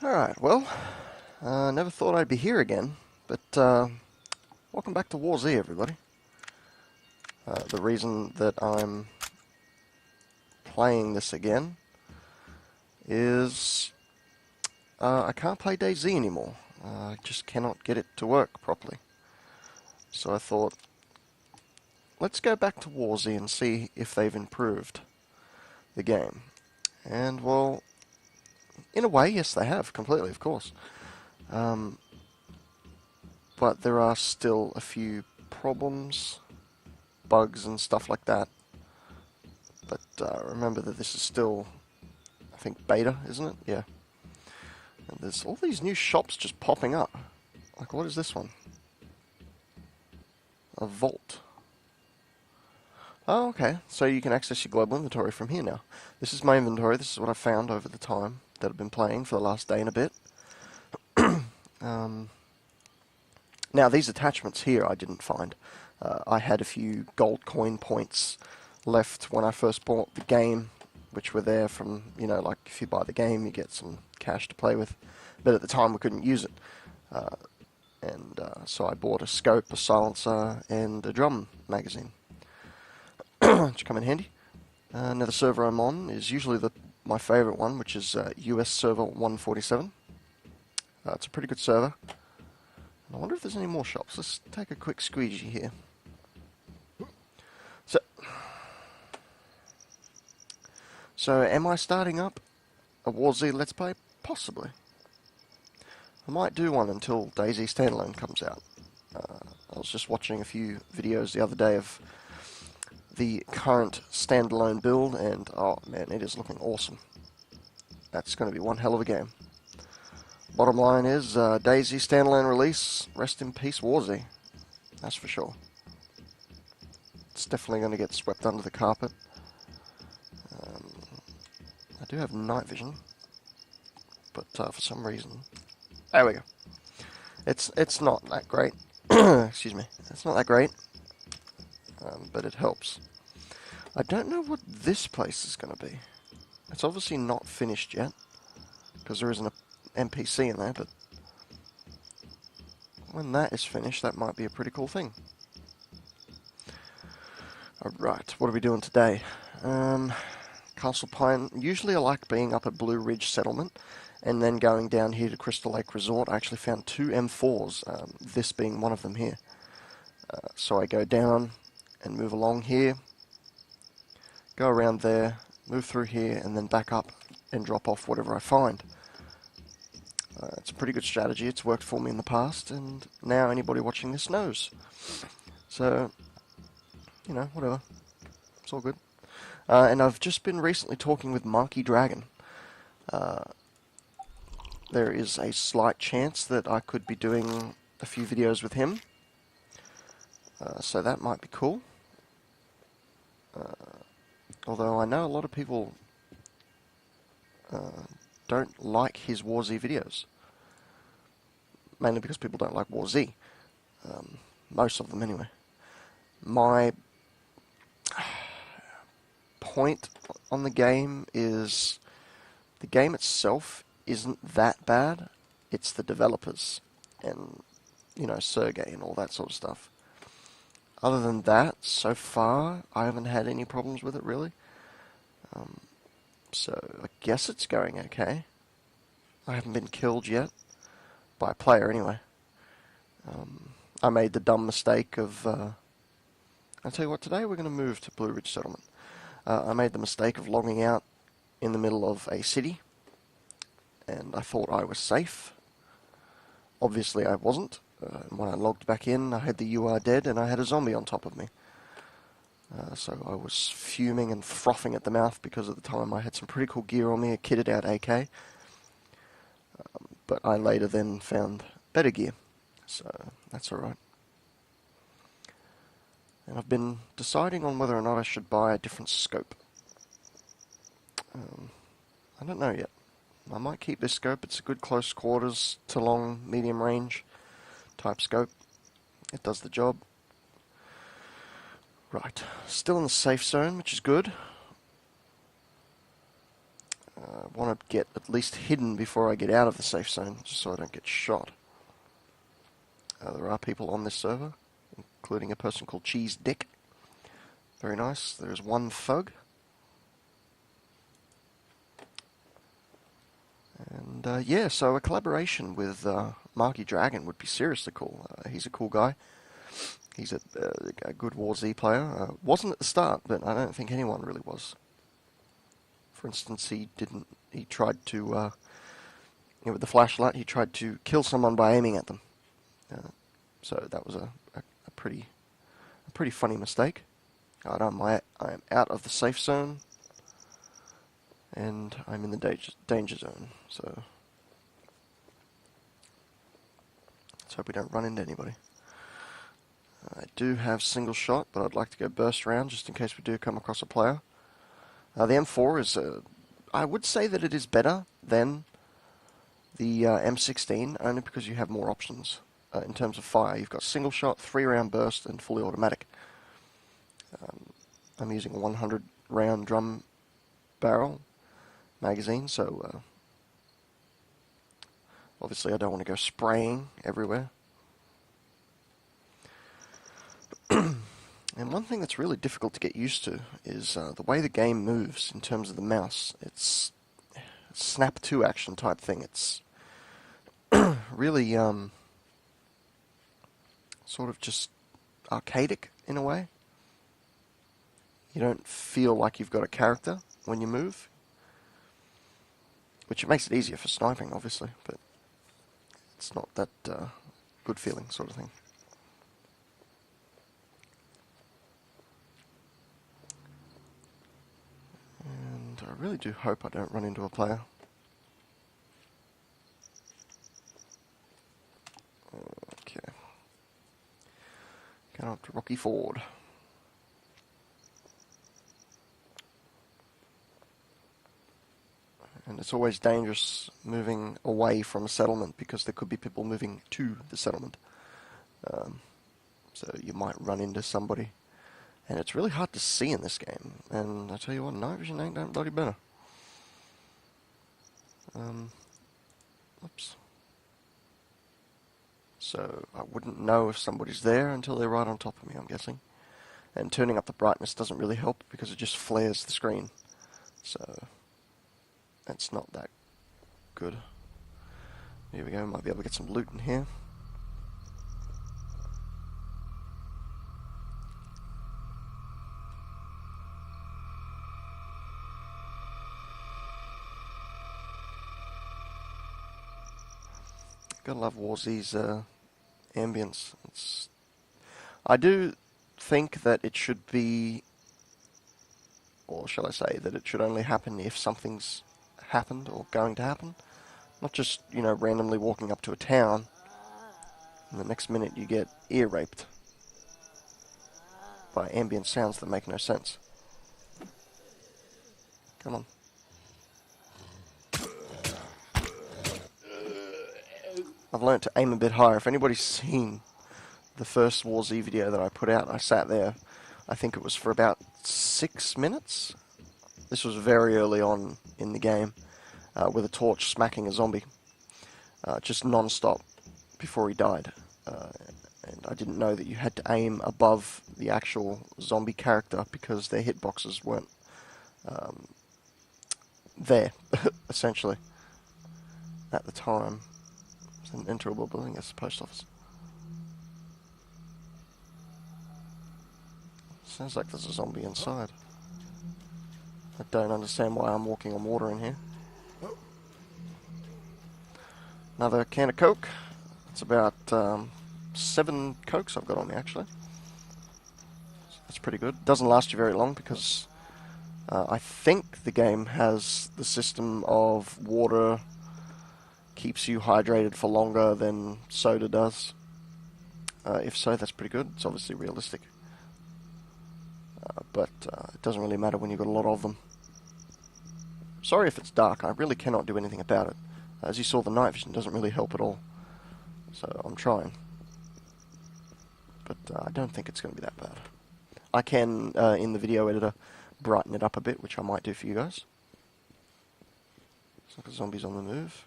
Alright, well, never thought I'd be here again, but welcome back to WarZ, everybody. The reason that I'm playing this again is I can't play DayZ anymore. I just cannot get it to work properly. So I thought, let's go back to WarZ and see if they've improved the game. And, well, in a way, yes, they have, completely, of course. But there are still a few problems, bugs and stuff like that. But remember that this is still, I think, beta, isn't it? Yeah. And there's all these new shops just popping up. Like, what is this one? A vault. Oh, okay. So you can access your global inventory from here now. This is my inventory. This is what I found over the time that I've been playing for the last day and a bit. Now, these attachments here I didn't find. I had a few gold coin points left when I first bought the game, which were there from, you know, like if you buy the game, you get some cash to play with. But at the time, we couldn't use it. So I bought a scope, a silencer, and a drum magazine, which come in handy. Now, the server I'm on is usually my favorite one, which is US Server 147. It's a pretty good server. I wonder if there's any more shops. Let's take a quick squeegee here. So am I starting up a WarZ Let's Play? Possibly. I might do one until DayZ Standalone comes out. I was just watching a few videos the other day of the current standalone build, and oh man, it is looking awesome. That's going to be one hell of a game. Bottom line is, DayZ Standalone release, rest in peace WarZ. That's for sure. It's definitely going to get swept under the carpet. I do have night vision, but for some reason... There we go. It's not that great. Excuse me. It's not that great, but it helps. I don't know what this place is going to be. It's obviously not finished yet, because there isn't an NPC in there, but when that is finished, that might be a pretty cool thing. Alright, what are we doing today? Castle Pine. Usually I like being up at Blue Ridge Settlement and then going down here to Crystal Lake Resort. I actually found two M4s, this being one of them here. So I go down and move along here, go around there, move through here, and then back up and drop off whatever I find. It's a pretty good strategy. It's worked for me in the past, and now anybody watching this knows. So, you know, whatever. It's all good. And I've just been recently talking with Monkey Dragon. There is a slight chance that I could be doing a few videos with him. So that might be cool. Although I know a lot of people don't like his WarZ videos. Mainly because people don't like WarZ. Most of them anyway. My point on the game is the game itself isn't that bad. It's the developers and, you know, Sergey and all that sort of stuff. Other than that, so far, I haven't had any problems with it, really. So, I guess it's going okay. I haven't been killed yet. By a player, anyway. I made the dumb mistake of... I'll tell you what, today we're going to move to Blue Ridge Settlement. I made the mistake of logging out in the middle of a city, and I thought I was safe. Obviously I wasn't. When I logged back in, I had the "You are dead," and I had a zombie on top of me. So I was fuming and frothing at the mouth because at the time I had some pretty cool gear on me, a kitted out AK. But I later then found better gear, so that's alright. And I've been deciding on whether or not I should buy a different scope. I don't know yet. I might keep this scope. It's a good close quarters to long, medium range type scope. It does the job. Right. Still in the safe zone, which is good. I want to get at least hidden before I get out of the safe zone, just so I don't get shot. There are people on this server, including a person called Cheese Dick. Very nice. There's one thug. And yeah, so a collaboration with Marky Dragon would be seriously cool. He's a cool guy. He's a good WarZ player. Wasn't at the start, but I don't think anyone really was. For instance, he tried to, with the flashlight, he tried to kill someone by aiming at them. So that was a pretty funny mistake. I am out of the safe zone, and I'm in the danger zone. So let's hope we don't run into anybody. I do have single shot, but I'd like to go burst round just in case we do come across a player. The M4 is, I would say that it is better than the M16, only because you have more options in terms of fire. You've got single shot, 3-round burst, and fully automatic. I'm using a 100 round drum barrel magazine, so obviously I don't want to go spraying everywhere. And one thing that's really difficult to get used to is the way the game moves in terms of the mouse. It's a snap 2 action type thing. It's really sort of just arcadic in a way. You don't feel like you've got a character when you move, which makes it easier for sniping, obviously, but it's not that good feeling sort of thing. And I really do hope I don't run into a player. Okay. Going up to Rocky Ford. And it's always dangerous moving away from a settlement because there could be people moving to the settlement. So you might run into somebody. And it's really hard to see in this game. And I tell you what, night vision ain't that bloody better. Oops. So I wouldn't know if somebody's there until they're right on top of me, I'm guessing. And turning up the brightness doesn't really help because it just flares the screen. So that's not that good. Here we go, might be able to get some loot in here. Gotta love WarZ's ambience. I do think that it should be, or shall I say, that it should only happen if something's happened or going to happen. Not just, randomly walking up to a town and the next minute you get ear raped by ambient sounds that make no sense. Come on. I've learnt to aim a bit higher. If anybody's seen the first WarZ video that I put out, I sat there, I think it was for about 6 minutes. This was very early on in the game, with a torch smacking a zombie, just non-stop before he died. And I didn't know that you had to aim above the actual zombie character because their hitboxes weren't there, essentially, at the time. It's an enterable building, it's the post office. Sounds like there's a zombie inside. I don't understand why I'm walking on water in here. Another can of Coke. It's about 7 Cokes I've got on me, actually. That's pretty good. Doesn't last you very long because I think the game has the system of water keeps you hydrated for longer than soda does. If so, that's pretty good. It's obviously realistic. But it doesn't really matter when you've got a lot of them. Sorry if it's dark, I really cannot do anything about it. As you saw, the night vision doesn't really help at all. So I'm trying. But I don't think it's going to be that bad. I can, in the video editor, brighten it up a bit, which I might do for you guys. Looks like a zombie's on the move.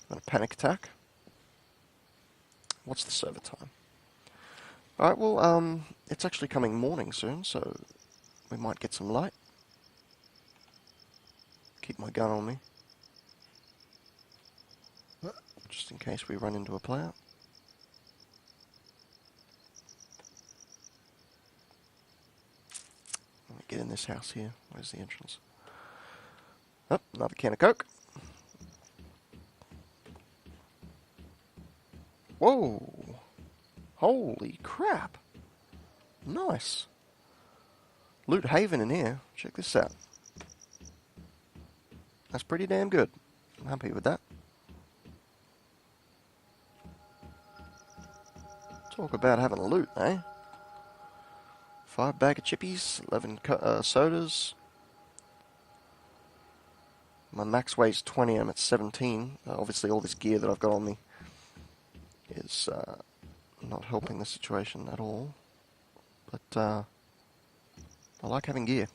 Got a panic attack. What's the server time? Alright, well, it's actually coming morning soon, so we might get some light. Keep my gun on me. Just in case we run into a player. Let me get in this house here. Where's the entrance? Oh, another can of Coke. Whoa! Holy crap! Nice. Loot Haven in here. Check this out. That's pretty damn good. I'm happy with that. Talk about having a loot, eh? 5 bag of chippies, 11 sodas. My max weighs 20, I'm at 17. Obviously all this gear that I've got on me is not helping the situation at all. But I like having gear.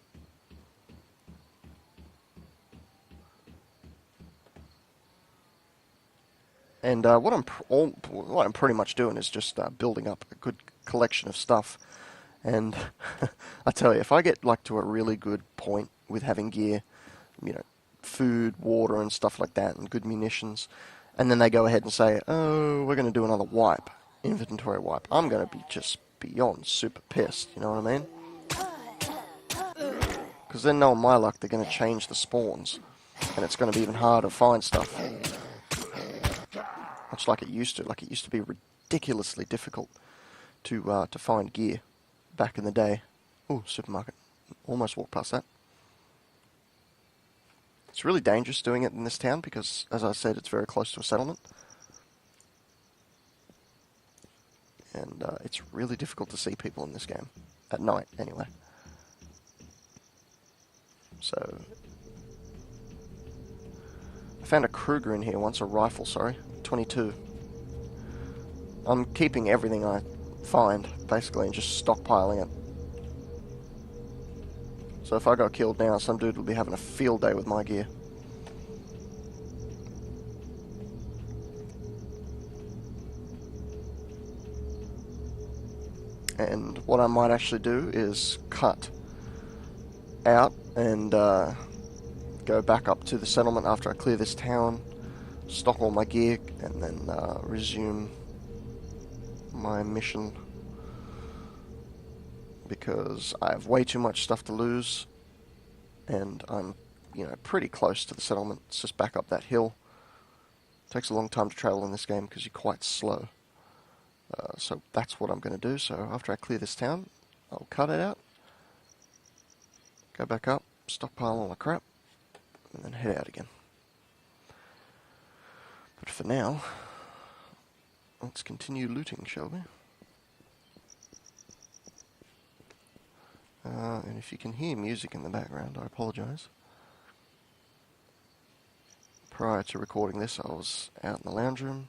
And what I'm pretty much doing is just building up a good collection of stuff. And I tell you, if I get like to a really good point with having gear, you know, food, water, and stuff like that, and good munitions, and then they go ahead and say, "Oh, we're going to do another wipe, inventory wipe," I'm going to be just beyond super pissed. You know what I mean? Because then, knowing my luck, they're going to change the spawns, and it's going to be even harder to find stuff. Much like it used to. Like it used to be ridiculously difficult to find gear back in the day. Ooh, supermarket. Almost walked past that. It's really dangerous doing it in this town because, as I said, it's very close to a settlement. And it's really difficult to see people in this game. At night, anyway. So, I found a Kruger in here once, a rifle, sorry. 22. I'm keeping everything I find, basically, and just stockpiling it. So if I got killed now, some dude will be having a field day with my gear. And what I might actually do is cut out and go back up to the settlement after I clear this town, stock all my gear, and then resume my mission, because I have way too much stuff to lose, and I'm, you know, pretty close to the settlement. It's just back up that hill. It takes a long time to travel in this game because you're quite slow. So that's what I'm going to do. So after I clear this town, I'll cut it out, go back up, stockpile all my crap, and then head out again. But for now, let's continue looting, shall we? And if you can hear music in the background, I apologise. Prior to recording this, I was out in the lounge room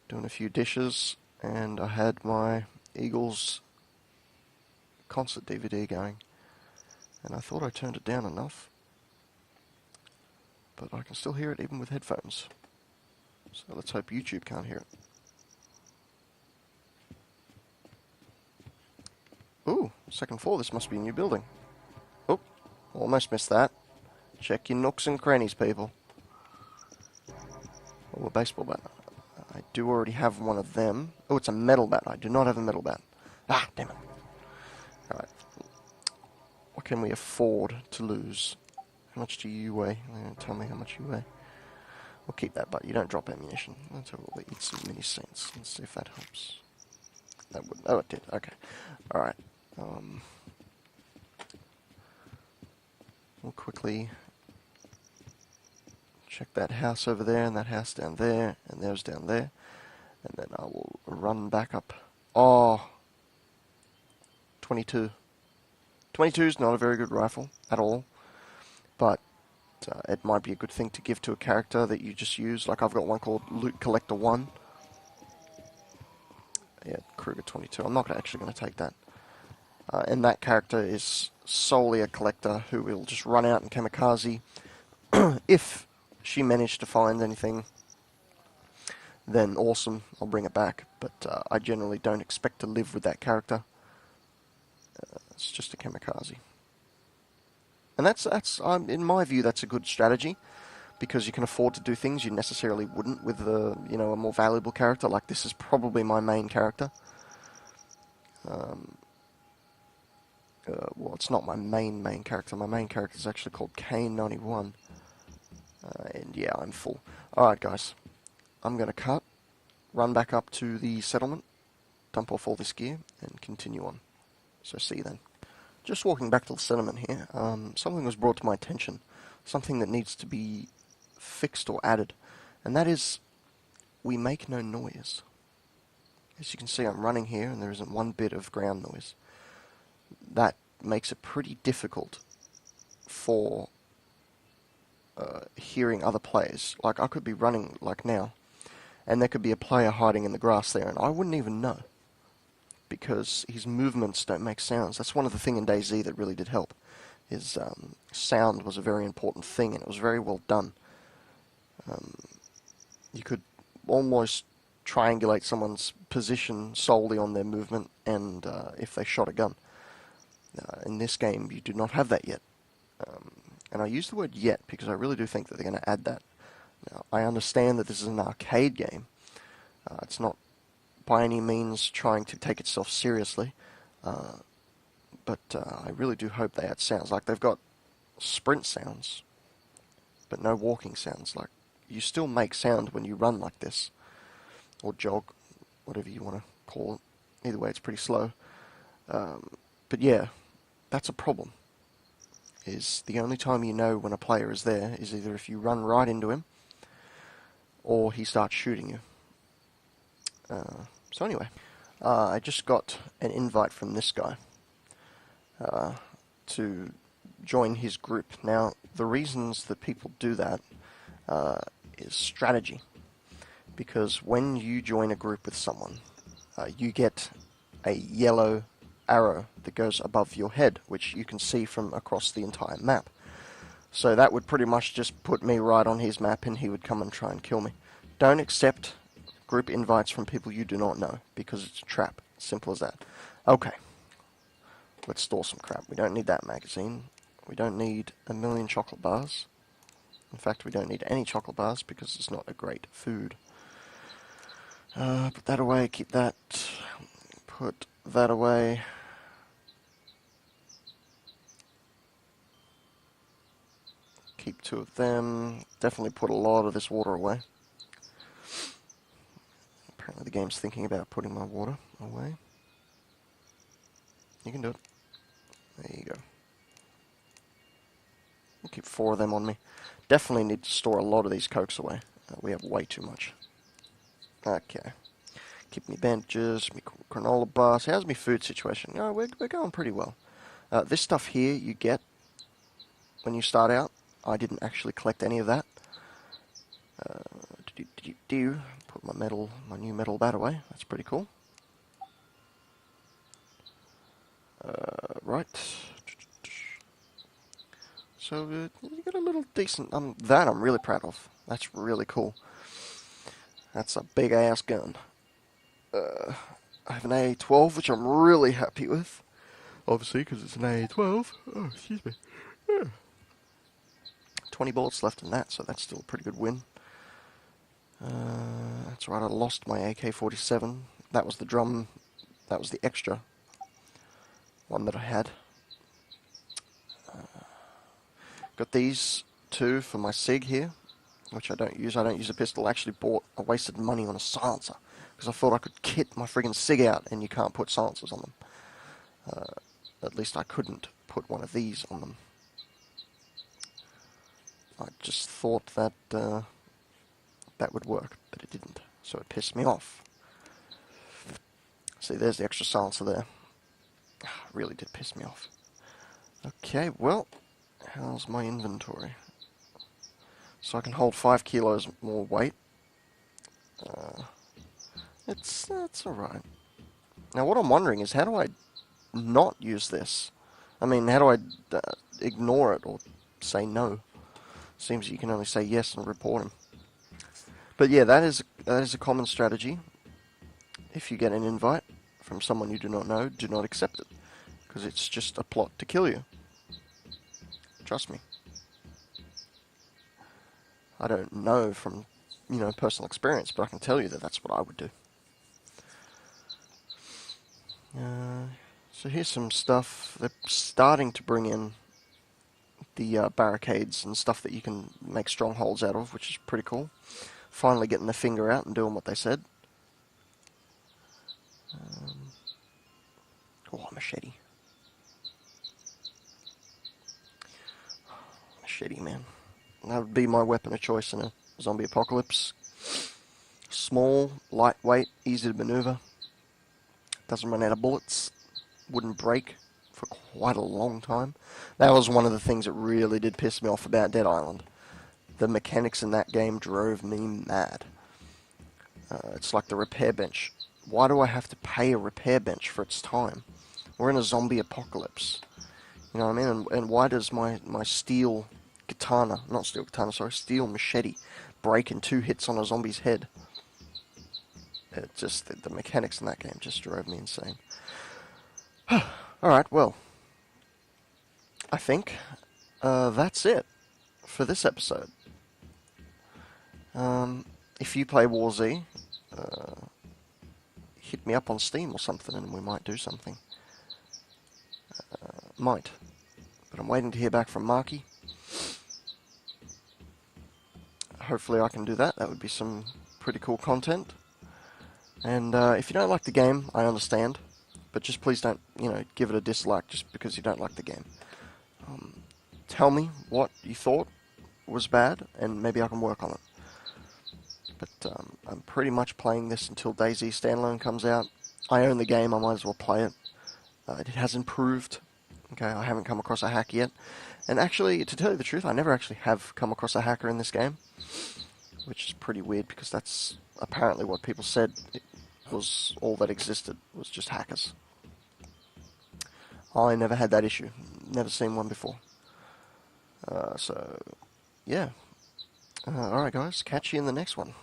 doing a few dishes, and I had my Eagles concert DVD going, and I thought I turned it down enough, but I can still hear it even with headphones. So let's hope YouTube can't hear it. Ooh, second floor, this must be a new building. Oh, almost missed that. Check your nooks and crannies, people. Oh, a baseball bat. I do already have one of them. Oh, it's a metal bat. I do not have a metal bat. Ah, damn it. Alright. What can we afford to lose? How much do you weigh? Tell me how much you weigh. We'll keep that, but you don't drop ammunition. Let's have a eat some mini saints. Let's see if that helps. That would. Oh, it did. Okay. Alright. We'll quickly check that house over there, and that house down there, and there's down there. And then I will run back up. Oh! 22. 22 is not a very good rifle at all, but it might be a good thing to give to a character that you just use. Like I've got one called Loot Collector 1. Yeah, Kruger 22. I'm not actually going to take that. And that character is solely a collector who will just run out and kamikaze. If she managed to find anything, then awesome, I'll bring it back. But I generally don't expect to live with that character. It's just a kamikaze. And that's in my view, that's a good strategy, because you can afford to do things you necessarily wouldn't with a more valuable character. Like, this is probably my main character. Well, it's not my main character. My main character is actually called Kane91. And yeah, I'm full. Alright, guys. I'm going to cut, run back up to the settlement, dump off all this gear, and continue on. So see you then. Just walking back to the settlement here, something was brought to my attention. Something that needs to be fixed or added. And that is, we make no noise. As you can see, I'm running here and there isn't one bit of ground noise. That makes it pretty difficult for hearing other players. Like, I could be running like now, and there could be a player hiding in the grass there, and I wouldn't even know, because his movements don't make sounds. That's one of the things in DayZ that really did help. Is sound was a very important thing, and it was very well done. You could almost triangulate someone's position solely on their movement, and if they shot a gun. In this game, you do not have that yet. And I use the word yet because I really do think that they're going to add that. Now, I understand that this is an arcade game. It's not by any means trying to take itself seriously. But I really do hope they add sounds. Like, they've got sprint sounds, but no walking sounds. Like, you still make sound when you run like this, or jog, whatever you want to call it. Either way, it's pretty slow. But yeah, that's a problem. Is the only time you know when a player is there is either if you run right into him, or he starts shooting you. So anyway, I just got an invite from this guy to join his group. Now, the reasons that people do that is strategy. Because when you join a group with someone, you get a yellow arrow that goes above your head, which you can see from across the entire map. So that would pretty much just put me right on his map, and he would come and try and kill me. Don't accept group invites from people you do not know, because it's a trap. Simple as that. Okay. Let's store some crap. We don't need that magazine. We don't need a million chocolate bars. In fact, we don't need any chocolate bars because it's not a great food. Put that away, keep that. Put that away. Keep 2 of them. Definitely put a lot of this water away. Apparently the game's thinking about putting my water away. You can do it. There you go. I'll keep 4 of them on me. Definitely need to store a lot of these cokes away. We have way too much. Okay. Keep me bandages, me granola bars. How's my food situation? Oh, we're going pretty well. This stuff here you get when you start out. I didn't actually collect any of that. Put my new metal bat away. That's pretty cool. Right. So you got a little decent. That I'm really proud of. That's really cool. That's a big ass gun. I have an A12, which I'm really happy with. Obviously, because it's an A12. Oh, excuse me. Yeah. 20 bullets left in that, so that's still a pretty good win. That's right, I lost my AK-47. That was the drum. That was the extra one that I had. Got these 2 for my SIG here, which I don't use. I don't use a pistol. I actually I wasted money on a silencer because I thought I could kit my friggin' SIG out, and you can't put silencers on them. At least I couldn't put one of these on them. I just thought that that would work, but it didn't, so it pissed me off. See, there's the extra silencer there. It really did piss me off. Okay, well, how's my inventory? So I can hold 5 kilos more weight. It's alright. Now what I'm wondering is, how do I not use this? I mean, how do I ignore it or say no? Seems you can only say yes and report him. But yeah, that is a common strategy. If you get an invite from someone you do not know, do not accept it, because it's just a plot to kill you. Trust me. I don't know from, personal experience, but I can tell you that that's what I would do. So here's some stuff. They're starting to bring in the barricades and stuff that you can make strongholds out of, which is pretty cool. Finally getting the finger out and doing what they said. Machete. Machete, man. That would be my weapon of choice in a zombie apocalypse. Small, lightweight, easy to maneuver. Doesn't run out of bullets. Wouldn't break for quite a long time. That was one of the things that really did piss me off about Dead Island. The mechanics in that game drove me mad. It's like the repair bench. Why do I have to pay a repair bench for its time? We're in a zombie apocalypse. You know what I mean? And why does my steel katana, not steel katana, sorry, steel machete break in 2 hits on a zombie's head? It just, the mechanics in that game just drove me insane. Alright, well, I think that's it for this episode. If you play WarZ, hit me up on Steam or something and we might do something. Might. But I'm waiting to hear back from Marky. Hopefully I can do that. That would be some pretty cool content. And if you don't like the game, I understand. But just please don't, give it a dislike just because you don't like the game. Tell me what you thought was bad, and maybe I can work on it. But I'm pretty much playing this until DayZ Standalone comes out. I own the game, I might as well play it. It has improved. Okay, I haven't come across a hack yet. And actually, to tell you the truth, I never actually have come across a hacker in this game. Which is pretty weird, because that's apparently what people said was all that existed, was just hackers. I never had that issue. Never seen one before. So, yeah. Alright guys, catch you in the next one.